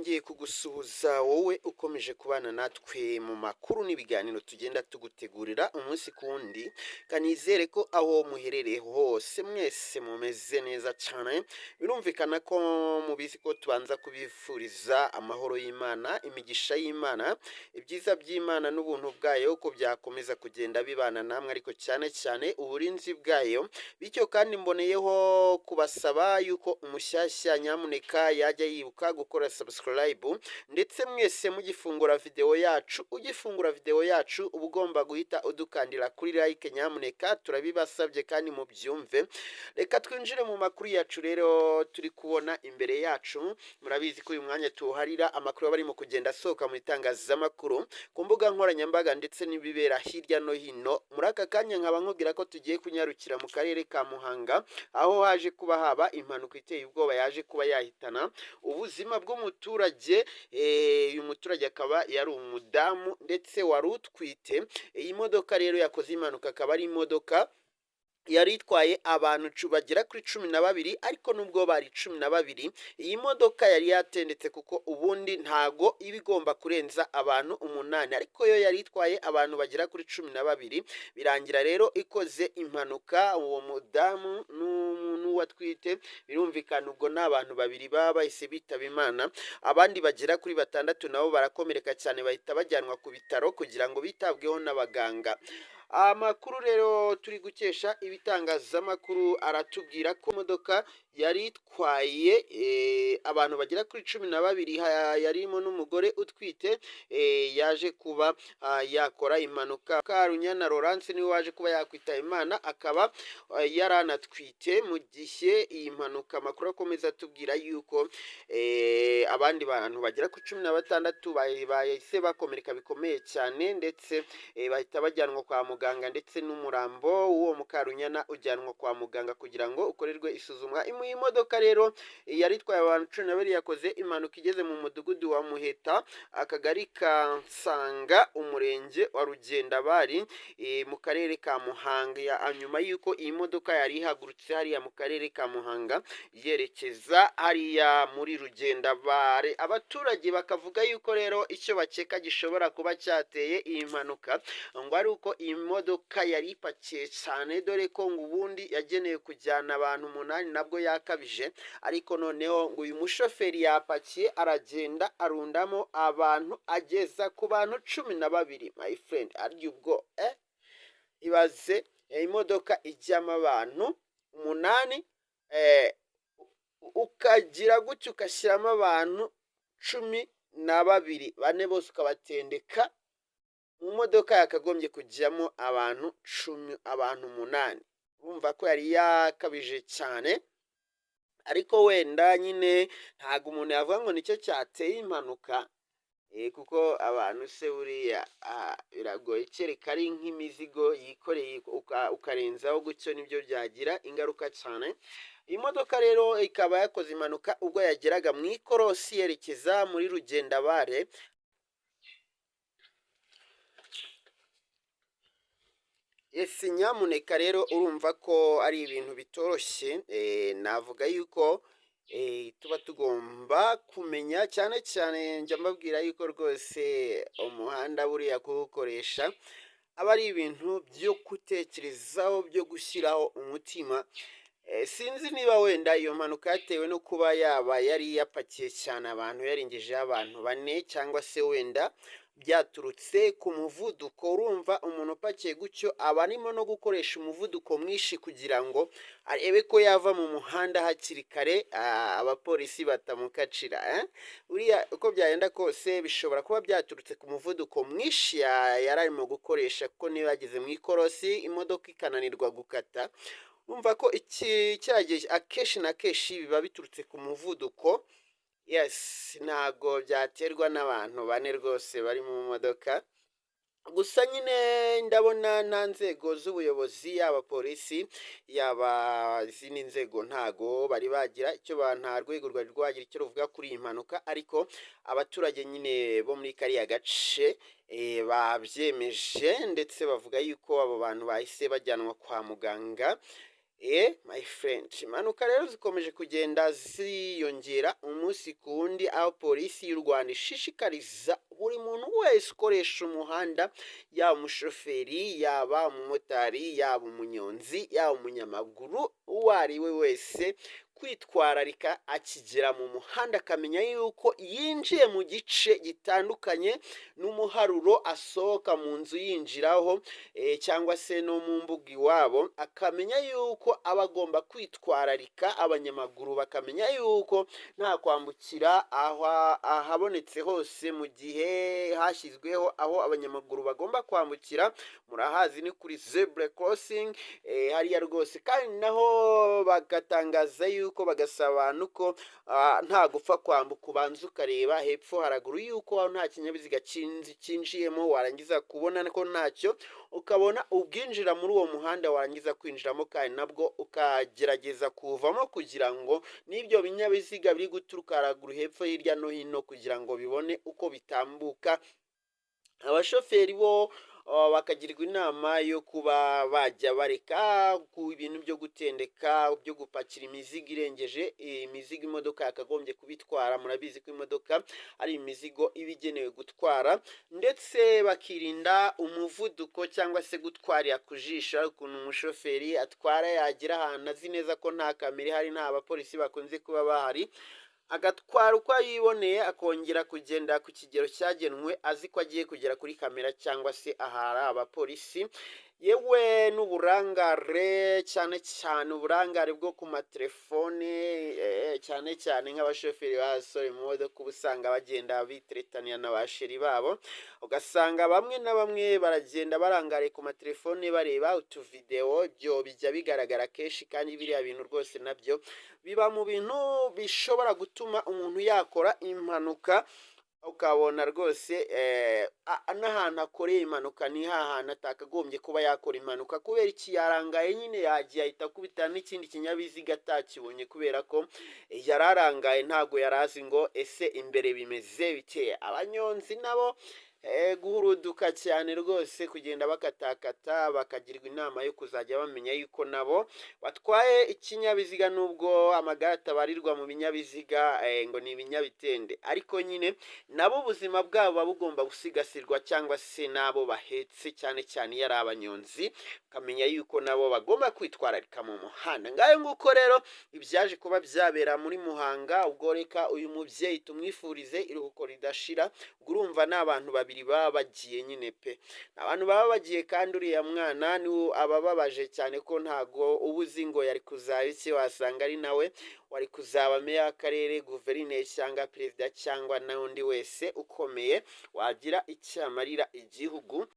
nongeye kugusuhuza wowe ukomeje kubana natwe mu makuru n'ibiganiro tugenda tugutegurira umunsi ku wundi, kanizere ko aho muherereye hose mwese mumeze neza cyane. Birumvikana ko mubizi ko tubanza kubifuriza amahoro y'Imana, imigisha y'Imana, ibyiza by'Imana n'ubuntu bwayo ko byakomeza kugenda bibana namwe, ariko cyane cyane uburinzi bwayo. Bityo kandi mboneyeho kubasaba yuko umushyashya nyamuneka yajya yibuka gukora subscribe, ndetse mwese mugifungura video yacu uba ugomba guhita udukandira kuri like nyamuneka, turabibasabye kandi mubyumve. Reka twinjire mu makuru yacu rero. Turi kubona imbere yacu, murabizi ko uyu mwanya tuharira amakuru barimo kugenda asohoka mu itangazamakuru, ku mbuga nkoranyambaga ndetse n'ibibera hirya no hino. Muri aka kanya nkaba nkubwira ko tugiye kunyarukira mu karere ka Muhanga, aho haje kuba haba impanuka iteye ubwoba yaje kuba yahitana ubuzima bw'umuturage. Uyu muturage akaba yari umudamu ndetse wari utwite. Iyi modoka rero yakoze impanuka, akaba ari imodoka yari itwaye abantu bagera kuri 12, ariko nubwo bari 12, iyi modoka yari yatendetse kuko ubundi ntago iba igomba kurenza abantu 8, ariko yo yari itwaye abantu bagera kuri 12. Birangira rero ikoze impanuka, uwo mudamu n'uwatwite birumvikana ubwo n'abantu 2 baba bahise bitaba Imana, abandi bagera kuri 6 nabo barakomereka cyane, bahita bajyanwa ku bitaro kugira ngo bitabweho n'abaganga. Amakuru rero turi gukesha ibitangazamakuru aratubwira ko imodoka yari itwaye abantu bagera kuri 12, yarimo n'umugore utwite, yaje kuba yakora impanuka. Karunyana Laurence niwe waje kuba yakwitaba Imana, akaba yaranatwite mu gihe iyi mpanuka. Amakuru akomeza atubwira yuko abandi bantu bagera kuri 16 bahise bakomereka bikomeye cyane, ndetse bahita bajyanwa kwa muganga, ndetse n'umurambo w'uwo Mukarunyana ujyanwa kwa muganga kugira ngo ukorerwe isuzumwa. Iyi modoka rero yari itwaye abantu 12, yakoze impanuka igeze mu mudugudu wa Muheta, akagari ka Nsanga, umurenge wa Rugendabari, mu karere ka Muhanga. Nyuma y'uko iyi modoka yari ihagurutse hariya mu karere ka Muhanga yerekeza hariya muri Rugendabari, abaturage bakavuga yuko rero icyo bakeka gishobora kuba cyateye iyi mpanuka ngo ari uko iyi modoka yari ipakiye cyane, dore ko ngo ubundi yagenewe kujyana abantu 8, nabwo yakabije, ariko noneho ngo uyu mushoferi yapakiye aragenda arundamo abantu ageza ku bantu 12. My friend, arya ubwo ibaze imodoka ijyamo abantu 8, ukagira gutyo ugashyiramo abantu 12, 4 bose ukabatendeka mu modoka yakagombye kujyamo abantu 8. Urumva ko yari yakabije cyane, ariko wenda nyine ntago umuntu yavuga ngo nicyo cyateye impanuka, kuko abantu se buriya biragoye, kereka ari nk'imizigo yikoreye ukarenzaho gutyo, nibyo byagira ingaruka cyane. Iyi modoka rero ikaba yakoze impanuka ubwo yageraga mu ikorosi yerekeza muri Rugendabare. Nyamuneka rero urumva ko ari ibintu bitoroshye. Navuga yuko tuba tugomba kumenya, cyane cyane njya mbabwira yuko rwose umuhanda buriya kuwukoresha aba ari ibintu byo gutekerezaho, byo gushyiraho umutima. Sinzi niba wenda iyo mpanuka yatewe no kuba yaba yari yapakiye cyane abantu, yarengejeho abantu 4, cyangwa se wenda byaturutse ku muvuduko. Urumva umuntu upakiye gutyo aba arimo no gukoresha umuvuduko mwinshi kugira ngo arebe ko yava mu muhanda hakiri kare, abapolisi batamukacira. Uriya uko byagenda kose bishobora kuba byaturutse ku muvuduko mwinshi yari arimo gukoresha, kuko niba yageze mu ikorosi imodoka ikananirwa gukata. Umva ko cyagiye akenshi na kenshi biba biturutse ku muvuduko. Ntago byaterwa n'abantu 4 rwose bari mu modoka. Gusa nyine ndabona nta nzego z'ubuyobozi, yaba polisi yaba izindi nzego, ntago bari bagira icyo nta rwego rwari rwagira icyo ruvuga kuri iyi mpanuka, ariko abaturage nyine bo muri kariya gace babyemeje, ndetse bavuga yuko abo bantu bahise bajyanwa kwa muganga. My friend, impanuka rero zikomeje kugenda ziyongera umunsi ku wundi, aho polisi y'u Rwanda ishishikariza buri muntu wese ukoresha umuhanda, yaba umushoferi, yaba umumotari, yaba umunyonzi, yaba umunyamaguru, uwo ari we wese kwitwararika akigera mu muhanda, akamenya yuko yinjiye mu gice gitandukanye n'umuharuro asohoka mu nzu yinjiraho, cyangwa se no mu mbuga iwabo, akamenya yuko aba agomba kwitwararika. Abanyamaguru bakamenya yuko nta kwambukira ahabonetse hose mu gihe hashyizweho aho abanyamaguru bagomba kwambukira. Murahazi ni kuri zebra crossing, hariya rwose, kandi naho bagatangaza yuko bagasaba abantu ko nta gupfa kwambuka, ubanza ukareba hepfo haraguru yuko nta kinyabiziga cyinjiyemo, warangiza kubona ko ntacyo, ukabona ubwinjira muri uwo muhanda, warangiza kwinjiramo kandi nabwo ukagerageza kuvamo, kugira ngo n'ibyo binyabiziga biri guturuka haraguru hepfo hirya no hino kugira ngo bibone uko bitambuka. Abashoferi bo bakagirwa inama yo kuba bajya bareka ku ibintu byo gutendeka, byo gupakira imizigo irengeje imizigo imodoka yakagombye kubitwara. Murabizi ko imodoka ari imizigo iba igenewe gutwara, ndetse bakirinda umuvuduko cyangwa se gutwarira ku jisho. Ukuntu umushoferi atwara yagera ahantu azi neza ko nta kamera ihari, nta bapolisi bakunze kuba bahari, agatwara uko yiboneye, akongera kugenda ku kigero cyagenwe azi ko agiye kugera kuri kamera cyangwa se ahari abapolisi. Yewe n'uburangare, cyane cyane uburangare bwo ku matelefone, cyane cyane nk'abashoferi b'abasore mu modoka uba usanga bagenda biteretaniye na ba sheri babo, ugasanga bamwe na bamwe baragenda barangariye ku matelefone bareba utuvidewo. Ibyo bijya bigaragara kenshi, kandi biriya bintu rwose nabyo biba mu bintu bishobora gutuma umuntu yakora impanuka, ukabona rwose n'ahantu akoreye impanuka ni hahantu atakagombye kuba yakora impanuka. Kubera iki? Yarangaye nyine, yagiye ahita akubitana n'ikindi kinyabiziga atakibonye, kubera ko yararangaye, ntabwo yari azi ngo ese imbere bimeze bike. Abanyonzi nabo guhuruduka cyane rwose, kugenda bakatakata, bakagirwa inama yo kuzajya bamenya yuko nabo batwaye ikinyabiziga, nubwo amagare atabarirwa mu binyabiziga, ngo ni ibinyabitende, ariko nyine nabo ubuzima bwabo buba bugomba gusigasirwa, cyangwa se nabo bahetse, cyane cyane iyo ari abanyonzi, ukamenya yuko nabo bagomba kwitwararika mu muhanda. Ngayo nguko rero ibyaje kuba byabera muri Muhanga. Ubwo reka uyu mubyeyi tumwifurize iruhuko ridashira. Urumva ni abantu babiri baba bagiye nyine pe, abantu baba bagiye, kandi uriya mwana ni abababaje cyane ko ntago uba uzi ngo yari kuzaba iki. Wasanga ari nawe wari kuzaba meya w'akarere, guverineri, cyangwa perezida, cyangwa n'undi wese ukomeye wagira icyo amarira igihugu.